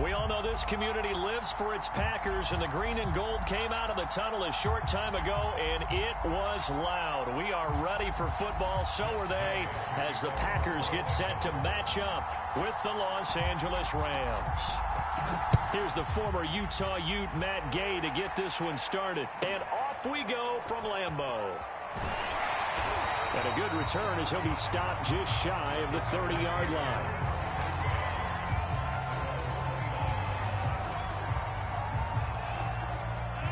We all know this community lives for its Packers, and the green and gold came out of the tunnel a short time ago, and it was loud. We are ready for football. So are they, as the Packers get set to match up with the Los Angeles Rams. Here's the former Utah Ute, Matt Gay, to get this one started. And off we go from Lambeau. And a good return as he'll be stopped just shy of the 30-yard line.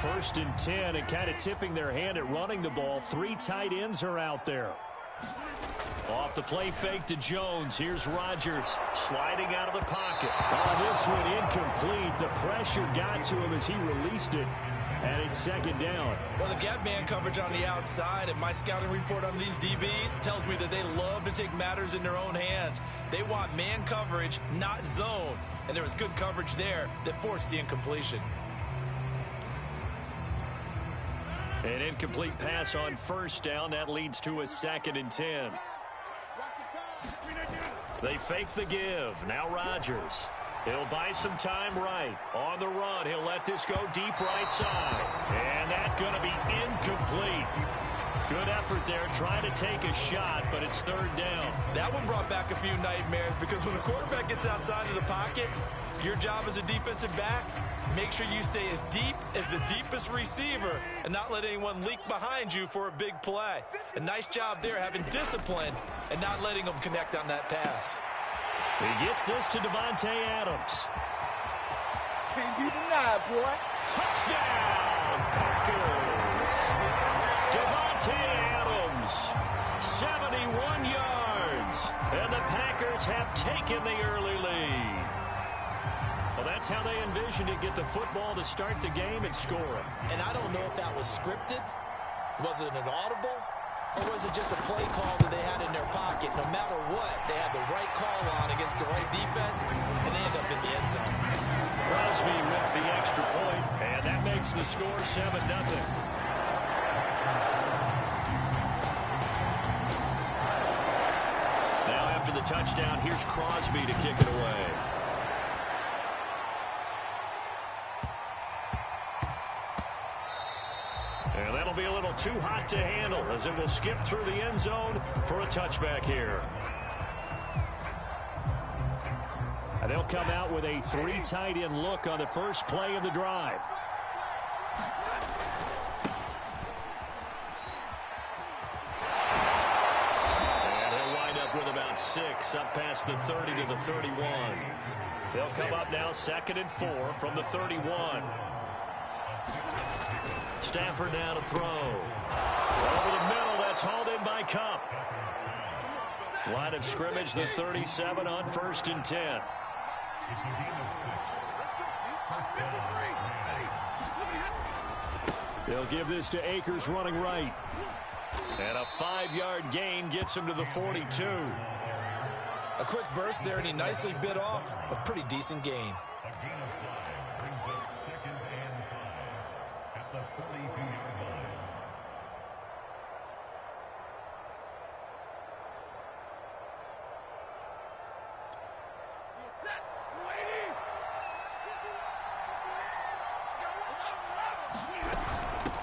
First and 10, and kind of tipping their hand at running the ball. 3 tight ends are out there. Off the play fake to Jones. Here's Rodgers sliding out of the pocket. Oh, this one incomplete. The pressure got to him as he released it. And it's second down. Well, they've got man coverage on the outside, and my scouting report on these DBs tells me that they love to take matters in their own hands. They want man coverage, not zone. And there was good coverage there that forced the incompletion. An incomplete pass on first down. That leads to a 2nd and 10. They fake the give. Now Rodgers. He'll buy some time right. On the run, he'll let this go deep right side. And that's going to be incomplete. Good effort there, trying to take a shot, but it's 3rd down. That one brought back a few nightmares, because when a quarterback gets outside of the pocket, your job as a defensive back, make sure you stay as deep as the deepest receiver and not let anyone leak behind you for a big play. A nice job there, having discipline and not letting them connect on that pass. He gets this to Davante Adams. Can't be denied, boy. Touchdown, Packers. Davante Adams, 71 yards. And the Packers have taken the early lead. Well, that's how they envisioned it. Get the football to start the game and score it. And I don't know if that was scripted. Was it an audible? Or was it just a play call that they had in their pocket? No matter what, they had the right call on against the right defense, and they end up in the end zone. Crosby with the extra point, and that makes the score 7-0. Now after the touchdown, here's Crosby to kick it away. And that'll be a little too hot to handle, as it will skip through the end zone for a touchback here. And they'll come out with a 3 tight end look on the first play of the drive. And he'll wind up with about 6 up past the 30 to the 31. They'll come up now 2nd and 4 from the 31. Stafford now to throw. Over the middle, that's hauled in by Kupp. Line of scrimmage, the 37 on 1st and 10. They'll give this to Akers running right. And a 5-yard gain gets him to the 42. A quick burst there, and he nicely bit off a pretty decent gain.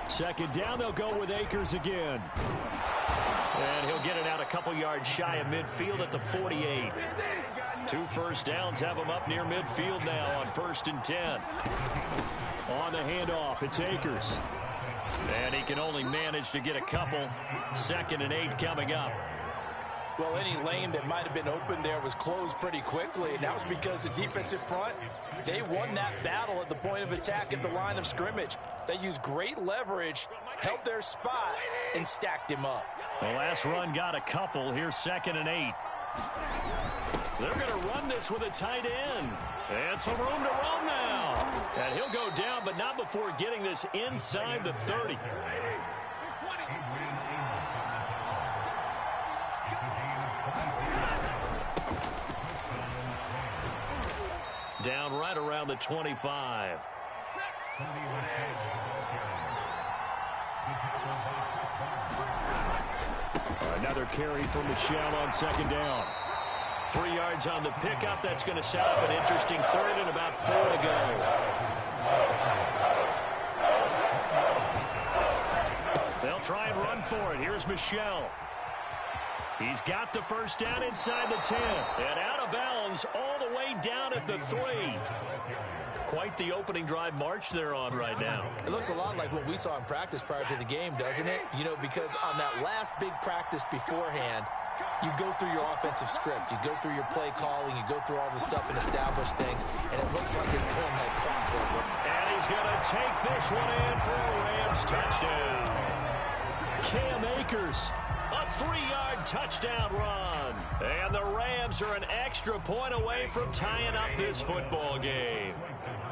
Second down, they'll go with Akers again. And he'll get it out a couple yards shy of midfield at the 48. 2 first downs have him up near midfield now on 1st and 10. On the handoff, it's Akers. And he can only manage to get a couple. 2nd and 8 coming up. Well, any lane that might have been open there was closed pretty quickly, and that was because the defensive front, they won that battle at the point of attack at the line of scrimmage. They used great leverage, held their spot, and stacked him up. The last run got a couple. Here's 2nd and 8. They're going to run this with a tight end. And some room to roam now. And he'll go down, but not before getting this inside the 30. Down right around the 25. Another carry from Michelle on 2nd down. 3 yards on the pickup. That's going to set up an interesting third and about 4 to go. They'll try and run for it. Here's Michel. He's got the first down inside the 10. And out of bounds all the way down at the 3. Quite the opening drive march they're on right now. It looks a lot like what we saw in practice prior to the game, doesn't it? You know, because on that last big practice beforehand, you go through your offensive script. You go through your play calling. You go through all the stuff and establish things. And it looks like it's going like clockwork. And he's going to take this one in for a Rams touchdown. Cam Akers, a 3-yard touchdown run. And the Rams are an extra point away from tying up this football game.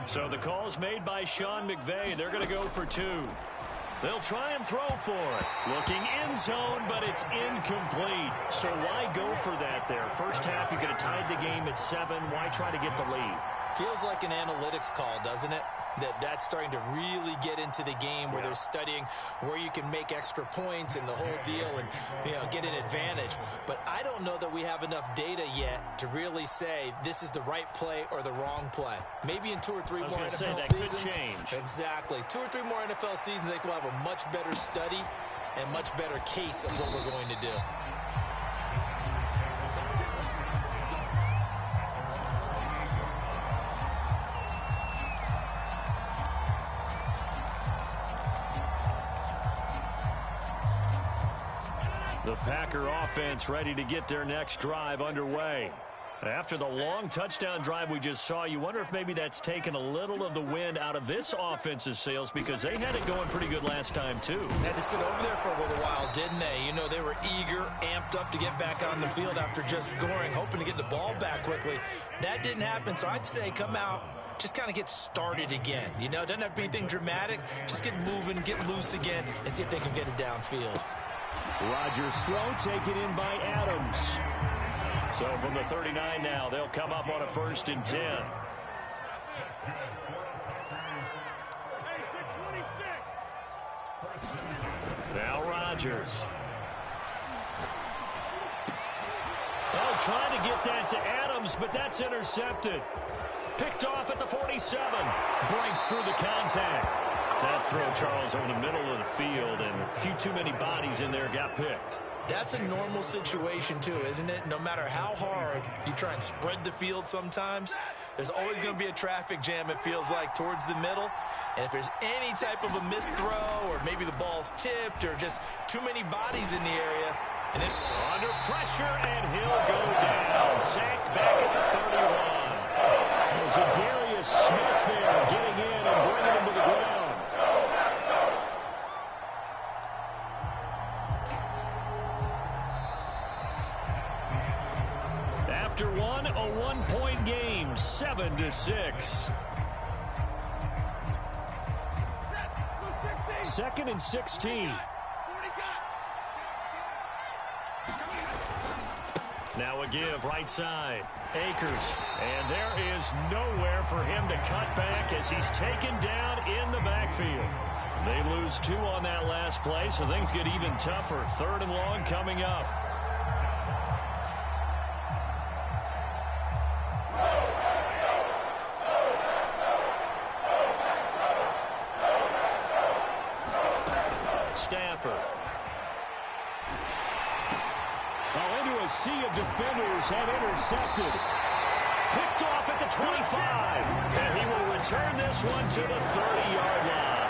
So the call's made by Sean McVay. They're going to go for 2. They'll try and throw for it. Looking end zone, but it's incomplete. So why go for that there? First half, you could have tied the game at 7. Why try to get the lead? Feels like an analytics call, doesn't it? That's starting to really get into the game where they're studying where you can make extra points and the whole deal and, you know, get an advantage. But I don't know that we have enough data yet to really say this is the right play or the wrong play. Maybe in 2 or 3 more NFL seasons. Could change. Exactly. 2 or 3 more NFL seasons, I think we'll have a much better study and much better case of what we're going to do. The Packer offense ready to get their next drive underway. After the long touchdown drive we just saw, you wonder if maybe that's taken a little of the wind out of this offense's sails because they had it going pretty good last time, too. Had to sit over there for a little while, didn't they? You know, they were eager, amped up to get back on the field after just scoring, hoping to get the ball back quickly. That didn't happen, so I'd say come out, just kind of get started again. You know, doesn't have to be anything dramatic. Just get moving, get loose again, and see if they can get it downfield. Rodgers' throw taken in by Adams. So from the 39 now, they'll come up on a 1st and 10. Now Rodgers. Oh, trying to get that to Adams, but that's intercepted. Picked off at the 47. Breaks through the contact. That throw, Charles, over the middle of the field, and a few too many bodies in there got picked. That's a normal situation, too, isn't it? No matter how hard you try and spread the field sometimes, there's always going to be a traffic jam, it feels like, towards the middle. And if there's any type of a missed throw or maybe the ball's tipped or just too many bodies in the area. And then under pressure, and he'll go down. Sacked back at the 31. There's a Darius Smith there getting in and bringing him to the ground. After one, a 1-point game, 7-6. 2nd and 16. Now a give right side. Akers. And there is nowhere for him to cut back as he's taken down in the backfield. They lose 2 on that last play, so things get even tougher. 3rd and long coming up. Sea of defenders have intercepted. Picked off at the 25. And he will return this one to the 30-yard line.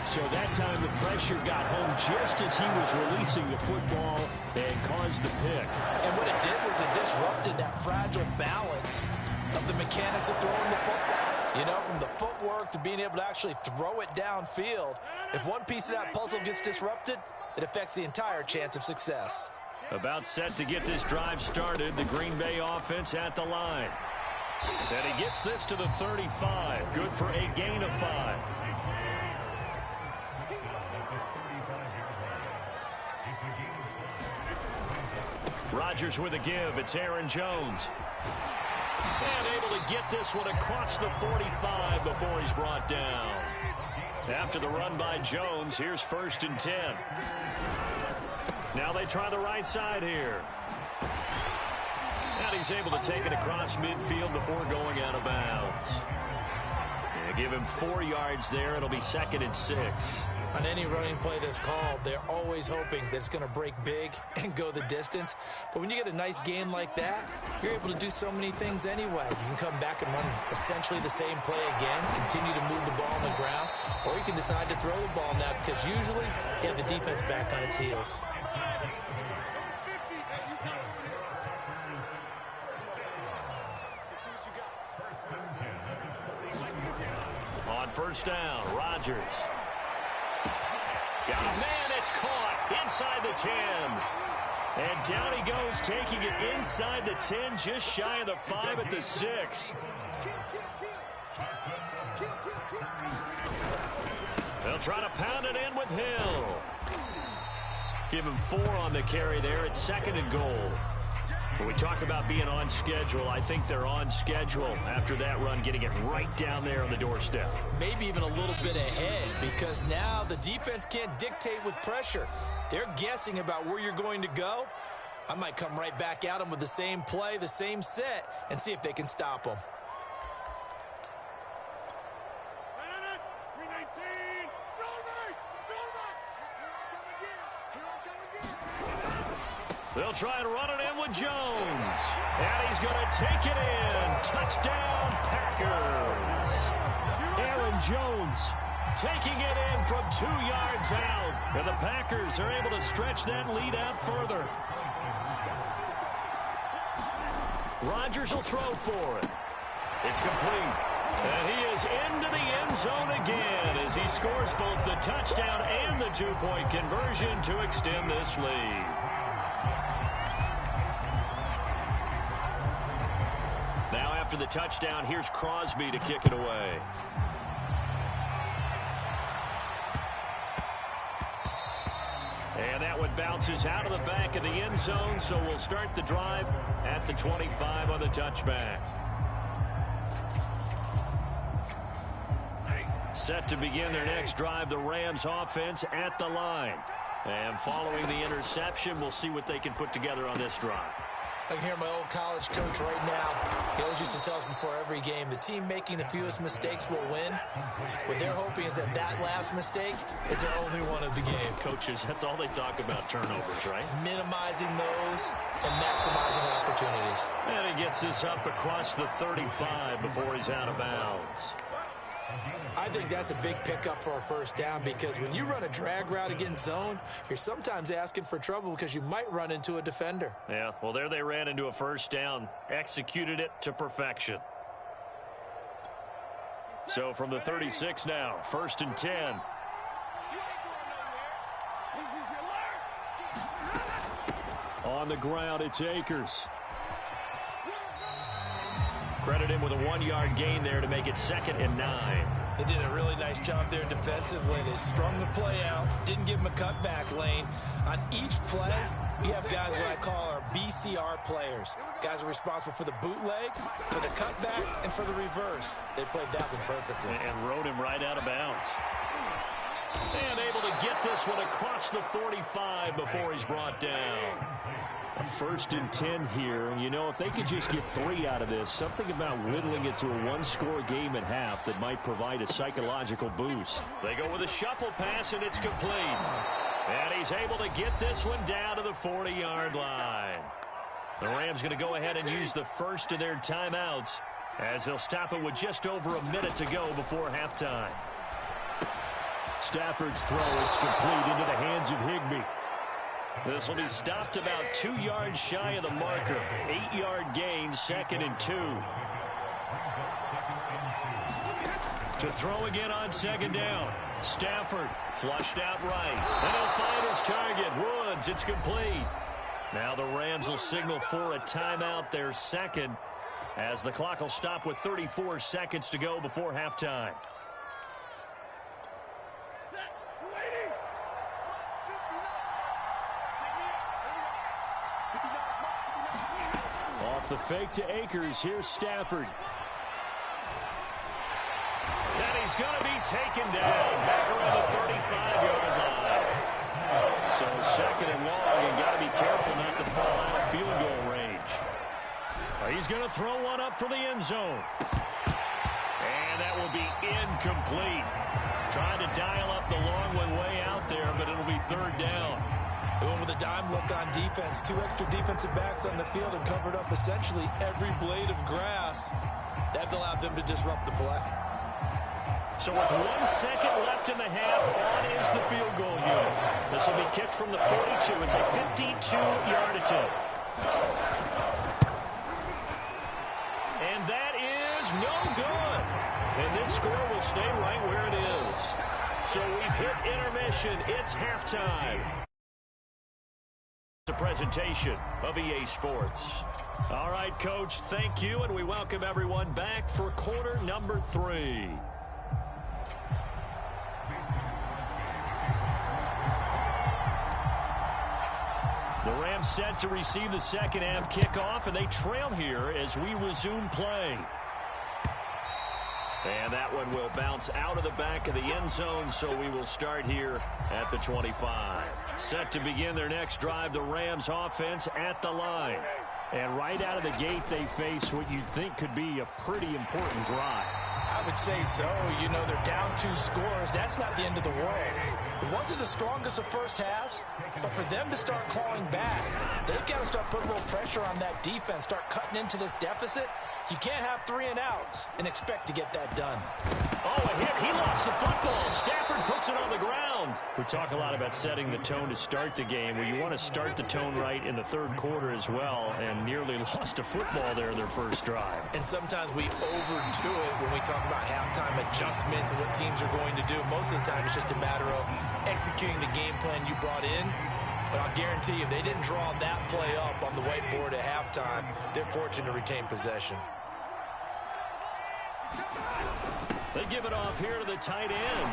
So that time the pressure got home just as he was releasing the football and caused the pick. And what it did was it disrupted that fragile balance of the mechanics of throwing the football. You know, from the footwork to being able to actually throw it downfield. If one piece of that puzzle gets disrupted, it affects the entire chance of success. About set to get this drive started, the Green Bay offense at the line. And he gets this to the 35. Good for a gain of 5. Rodgers with a give. It's Aaron Jones. And able to get this one across the 45 before he's brought down. After the run by Jones, here's 1st and 10. Now they try the right side here. he's able to take it across midfield before going out of bounds. Yeah, give him 4 yards there. It'll be 2nd and 6. On any running play that's called, they're always hoping that it's going to break big and go the distance. But when you get a nice gain like that, you're able to do so many things anyway. You can come back and run essentially the same play again, continue to move the ball on the ground, or you can decide to throw the ball now because usually you have the defense back on its heels. On first down, Rodgers. Oh, man, it's caught inside the 10. And down he goes, taking it inside the 10, just shy of the 5 at the 6. They'll try to pound it in with Hill. Give him 4 on the carry there. It's 2nd and goal. When we talk about being on schedule, I think they're on schedule after that run, getting it right down there on the doorstep. Maybe even a little bit ahead because now the defense can't dictate with pressure. They're guessing about where you're going to go. I might come right back at them with the same play, the same set, and see if they can stop them. They'll try and run it in with Jones. And he's going to take it in. Touchdown, Packers. Aaron Jones taking it in from 2 yards out. And the Packers are able to stretch that lead out further. Rodgers will throw for it. It's complete. And he is into the end zone again as he scores both the touchdown and the 2-point conversion to extend this lead. Now after the touchdown, here's Crosby to kick it away. And that one bounces out of the back of the end zone, so we'll start the drive at the 25 on the touchback. Set to begin their next drive, the Rams offense at the line. And following the interception, we'll see what they can put together on this drive. I can hear my old college coach right now. He always used to tell us before every game, the team making the fewest mistakes will win. What they're hoping is that that last mistake is their only one of the game. Coaches, that's all they talk about, turnovers, right? Minimizing those and maximizing opportunities. And he gets this up across the 35 before he's out of bounds. I think that's a big pickup for a first down because when you run a drag route against zone, you're sometimes asking for trouble because you might run into a defender. Yeah, well, there they ran into a first down, executed it to perfection. So from the 36 now, 1st and 10. On the ground, it's Akers. Credit him with a 1-yard gain there to make it 2nd and 9. They did a really nice job there defensively. They strung the play out, didn't give him a cutback lane. On each play, we have guys what I call our BCR players. Guys are responsible for the bootleg, for the cutback, and for the reverse. They played that one perfectly. And rode him right out of bounds. And able to get this one across the 45 before he's brought down. 1st and 10 here, and you know, if they could just get 3 out of this, something about whittling it to a 1-score game at half that might provide a psychological boost. They go with a shuffle pass, and it's complete. And he's able to get this one down to the 40-yard line. The Rams going to go ahead and use the first of their timeouts as they'll stop it with just over a minute to go before halftime. Stafford's throw, it's complete into the hands of Higbee. This will be stopped about 2 yards shy of the marker. 8-yard gain, 2nd and 2. To throw again on 2nd down. Stafford flushed out right. And he'll find his target. Woods, it's complete. Now the Rams will signal for a timeout, their 2nd, as the clock will stop with 34 seconds to go before halftime. Off the fake to Akers. Here's Stafford. And he's going to be taken down back around the 35-yard line. So 2nd and long, and got to be careful not to fall out of field goal range. He's going to throw one up for the end zone. And that will be incomplete. Trying to dial up the long one way out there, but it'll be third down. They went with a dime look on defense. 2 extra defensive backs on the field and covered up essentially every blade of grass. That allowed them to disrupt the play. So with 1 second left in the half, on is the field goal unit. This will be kicked from the 42. It's a 52-yard attempt. And that is no good. And this score will stay right where it is. So we've hit intermission. It's halftime. The presentation of EA Sports. All right, Coach, thank you, and we welcome everyone back for quarter number 3. The Rams set to receive the second half kickoff, and they trail here as we resume play. And that one will bounce out of the back of the end zone, so we will start here at the 25. Set to begin their next drive, the Rams offense at the line. And right out of the gate, they face what you'd think could be a pretty important drive. I would say so. You know, they're down 2 scores. That's not the end of the world. It wasn't the strongest of first halves, but for them to start clawing back, they've got to start putting a little pressure on that defense, start cutting into this deficit. You can't have 3 and outs and expect to get that done. Oh, a hit. He lost the football. Stafford puts it on the ground. We talk a lot about setting the tone to start the game. Well, you want to start the tone right in the third quarter as well, and nearly lost a football there in their first drive. And sometimes we overdo it when we talk about halftime adjustments and what teams are going to do. Most of the time, it's just a matter of executing the game plan you brought in. But I'll guarantee you, if they didn't draw that play up on the whiteboard at halftime, they're fortunate to retain possession. They give it off here to the tight end.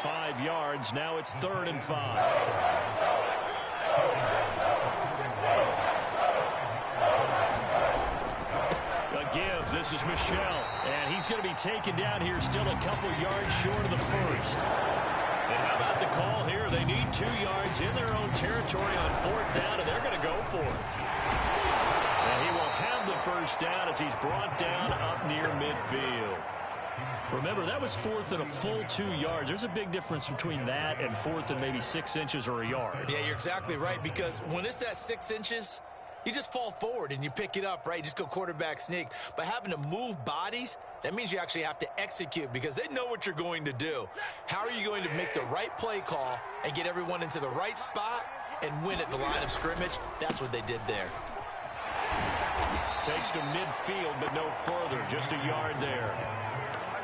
5 yards. Now it's 3rd and 5. A give. This is Michelle. And he's going to be taken down here still a couple yards short of the first. And how about the call here? They need 2 yards in their own territory on 4th down, and they're going to go for it. And he will have the first down as he's brought down up near midfield. Remember, that was 4th and a full 2 yards. There's a big difference between that and 4th and maybe 6 inches or a yard. Yeah, you're exactly right, because when it's that 6 inches, you just fall forward and you pick it up, right? You just go quarterback sneak. But having to move bodies, that means you actually have to execute because they know what you're going to do. How are you going to make the right play call and get everyone into the right spot and win at the line of scrimmage? That's what they did there. Takes to midfield, but no further. Just a yard there.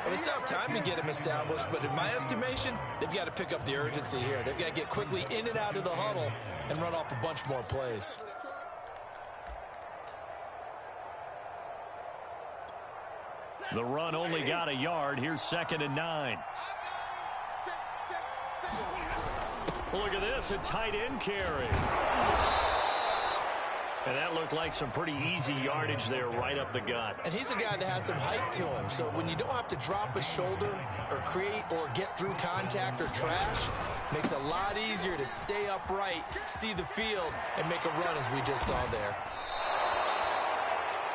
Well, they still have time to get him established, but in my estimation, they've got to pick up the urgency here. They've got to get quickly in and out of the huddle and run off a bunch more plays. The run only got a yard. Here's 2nd and 9. Look at this, a tight end carry. And that looked like some pretty easy yardage there right up the gut. And he's a guy that has some height to him. So when you don't have to drop a shoulder or create or get through contact or trash, makes it a lot easier to stay upright, see the field, and make a run as we just saw there.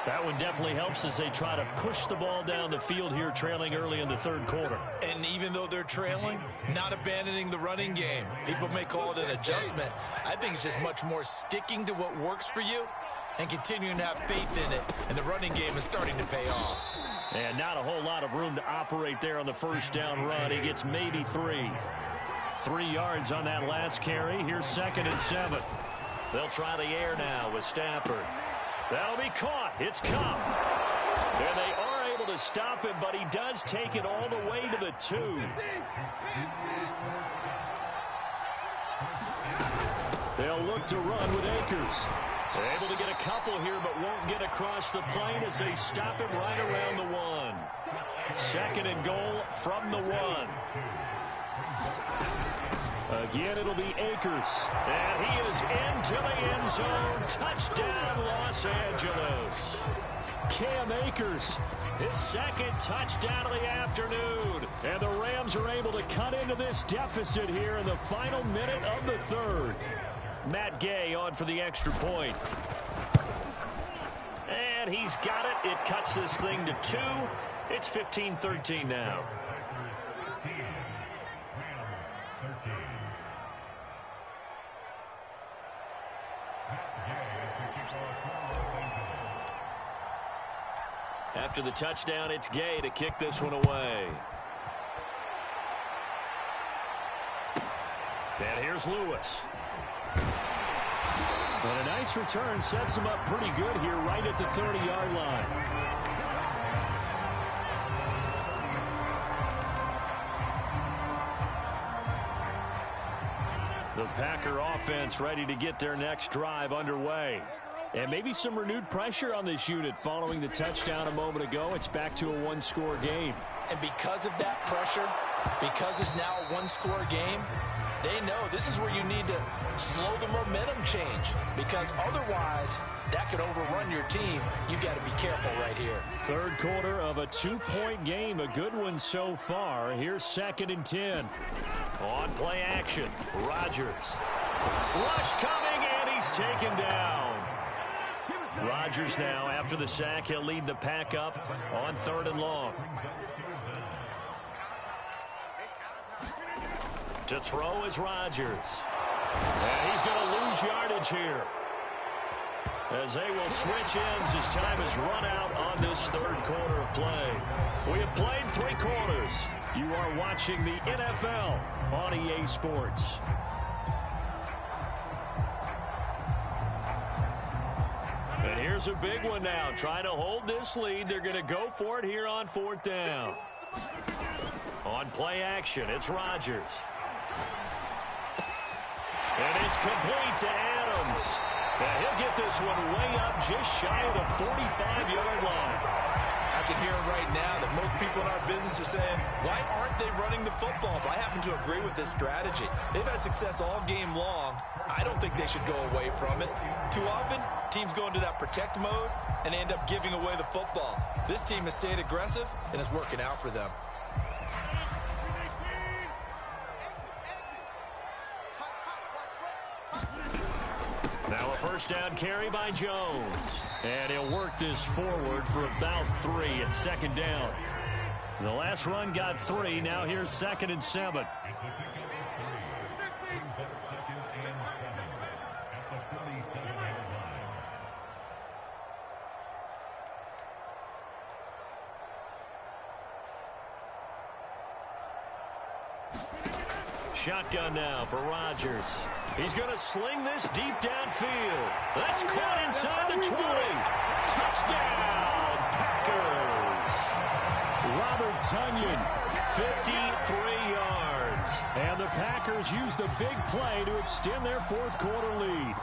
That one definitely helps as they try to push the ball down the field here, trailing early in the third quarter. And even though they're trailing, not abandoning the running game. People may call it an adjustment. I think it's just much more sticking to what works for you and continuing to have faith in it. And the running game is starting to pay off. And not a whole lot of room to operate there on the first down run. He gets maybe 3. 3 yards on that last carry. Here's 2nd and 7. They'll try the air now with Stafford. That'll be caught. It's Cobb. And they are able to stop him, but he does take it all the way to the 2. They'll look to run with Akers. They're able to get a couple here, but won't get across the plane as they stop him right around the 1. 2nd and goal from the 1. Again, it'll be Akers. And he is into the end zone. Touchdown, Los Angeles. Cam Akers, his 2nd touchdown of the afternoon. And the Rams are able to cut into this deficit here in the final minute of the 3rd. Matt Gay on for the extra point. and he's got it. It cuts this thing to 2. It's 15-13 now. After the touchdown, it's Gay to kick this one away. And here's Lewis. And a nice return sets him up pretty good here right at the 30-yard line. The Packer offense ready to get their next drive underway. And maybe some renewed pressure on this unit following the touchdown a moment ago. It's back to a one-score game. And because of that pressure, because it's now a one-score game, they know this is where you need to slow the momentum change, because otherwise that could overrun your team. You've got to be careful right here. Third quarter of a 2-point game, a good one so far. Here's 2nd and 10. On play action, Rodgers. Rush coming, and he's taken down. Rodgers now, after the sack, he'll lead the Pack up on 3rd and long. To throw is Rodgers. And he's going to lose yardage here, as they will switch ends as time is run out on this 3rd quarter of play. We have played 3 quarters. You are watching the NFL on EA Sports. And here's a big one now. Trying to hold this lead. They're going to go for it here on 4th down. On play action, it's Rodgers. And it's complete to Adams. And he'll get this one way up just shy of the 45-yard line. I can hear right now that most people in our business are saying, why aren't they running the football? But I happen to agree with this strategy. They've had success all game long. I don't think they should go away from it. Too often, teams go into that protect mode and end up giving away the football. This team has stayed aggressive, and it's working out for them. Now a first down carry by Jones. And he'll work this forward for about 3 at 2nd down. The last run got 3. Now here's 2nd and 7. Shotgun now for Rodgers. He's going to sling this deep downfield. That's caught inside the 20. Touchdown, Packers. Robert Tonyan, 53 yards. And the Packers use the big play to extend their 4th quarter lead.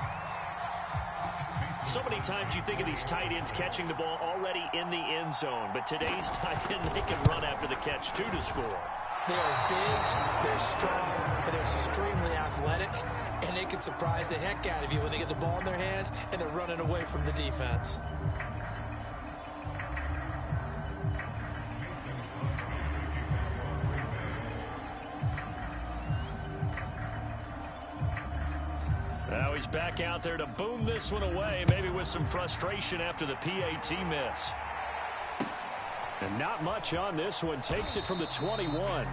So many times you think of these tight ends catching the ball already in the end zone. But today's tight end, they can run after the catch, too, to score. They are big, they're strong, and they're extremely athletic, and they can surprise the heck out of you when they get the ball in their hands and they're running away from the defense. Now he's back out there to boom this one away, maybe with some frustration after the PAT miss. And not much on this one. Takes it from the 21.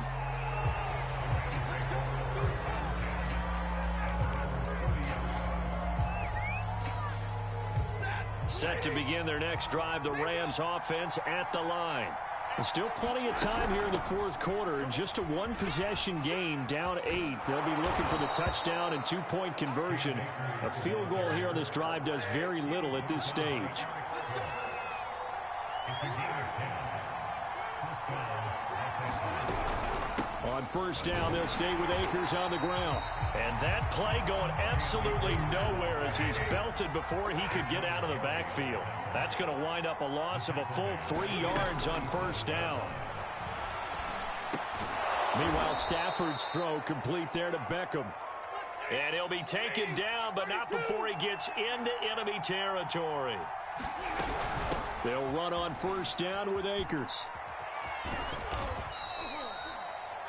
Set to begin their next drive, the Rams offense at the line. There's still plenty of time here in the 4th quarter. In just a 1-possession game, down 8. They'll be looking for the touchdown and 2-point conversion. A field goal here on this drive does very little at this stage. On first down, they'll stay with Akers on the ground. And that play going absolutely nowhere as he's belted before he could get out of the backfield. That's going to wind up a loss of a full 3 yards on first down. Meanwhile, Stafford's throw complete there to Beckham. And he'll be taken down, but not before he gets into enemy territory. They'll run on first down with Akers.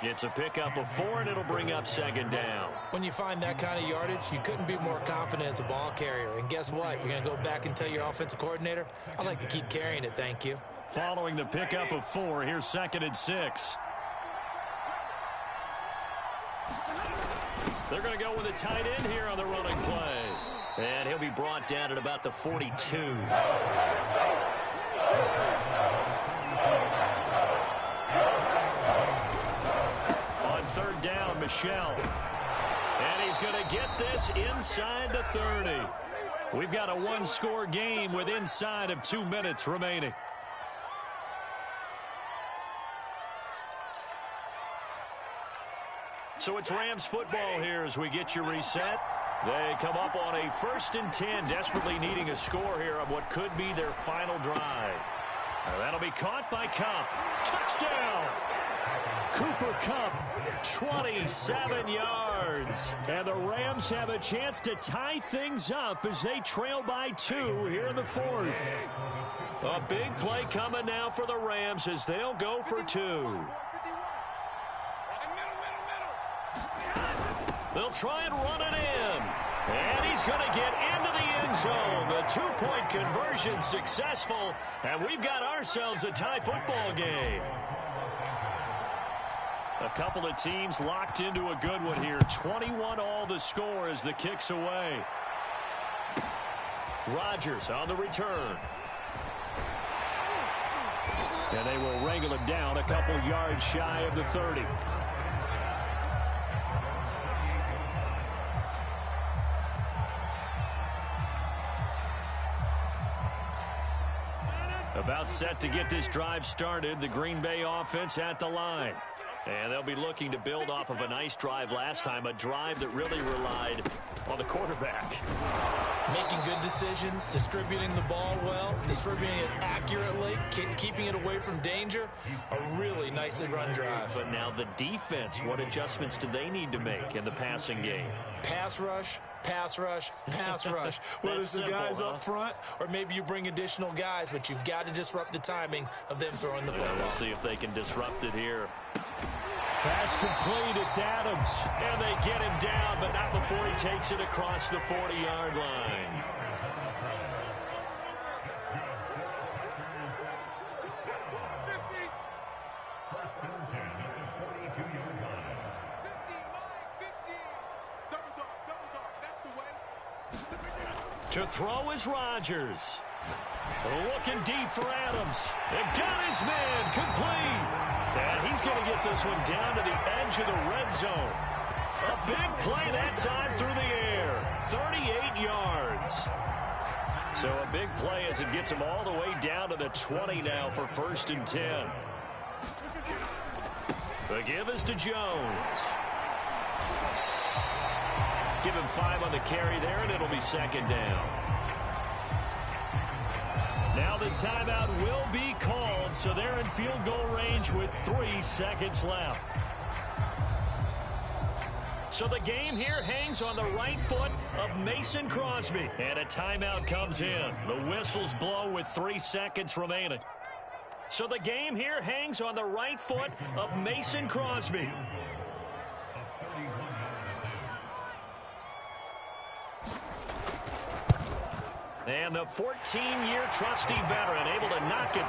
It's a pickup of 4, and it'll bring up second down. When you find that kind of yardage, you couldn't be more confident as a ball carrier. And guess what? You're going to go back and tell your offensive coordinator, I'd like to keep carrying it, thank you. Following the pickup of 4, here's 2nd and 6. They're going to go with a tight end here on the running play. And he'll be brought down at about the 42. On 3rd down, Michelle. And he's going to get this inside the 30. We've got a one-score game with inside of 2 minutes remaining. So it's Rams football here as we get you reset. They come up on a 1st and 10, desperately needing a score here on what could be their final drive. Now that'll be caught by Kupp. Touchdown! Cooper Kupp, 27 yards. And the Rams have a chance to tie things up as they trail by 2 here in the 4th. A big play coming now for the Rams as they'll go for 2. They'll try and run it in. And he's going to get into the end zone. The 2-point conversion successful. And we've got ourselves a tie football game. A couple of teams locked into a good one here. 21 all the score as the kick's away. Rodgers on the return. And they will wrangle him down a couple yards shy of the 30. About set to get this drive started, the Green Bay offense at the line. And they'll be looking to build off of a nice drive last time, a drive that really relied on the quarterback. Making good decisions, distributing the ball well, distributing it accurately, keeping it away from danger. A really nicely run drive. But now the defense, what adjustments do they need to make in the passing game? Pass rush, pass rush, pass rush. Whether it's the guys up front or maybe you bring additional guys, but you've got to disrupt the timing of them throwing the football. We'll see if they can disrupt it here. Pass complete, it's Adams. And they get him down, but not before he takes it across the 40-yard line. To throw is Rodgers. Looking deep for Adams. They got his man complete. And he's going to get this one down to the edge of the red zone. A big play that time through the air. 38 yards. So a big play as it gets him all the way down to the 20 now for 1st and 10. The give is to Jones. Give him 5 on the carry there, and it'll be 2nd down. Now the timeout will be called, so they're in field goal range with 3 seconds left. So the game here hangs on the right foot of Mason Crosby. And a timeout comes in. The whistles blow with 3 seconds remaining. So the game here hangs on the right foot of Mason Crosby. And the 14-year trusty veteran able to knock it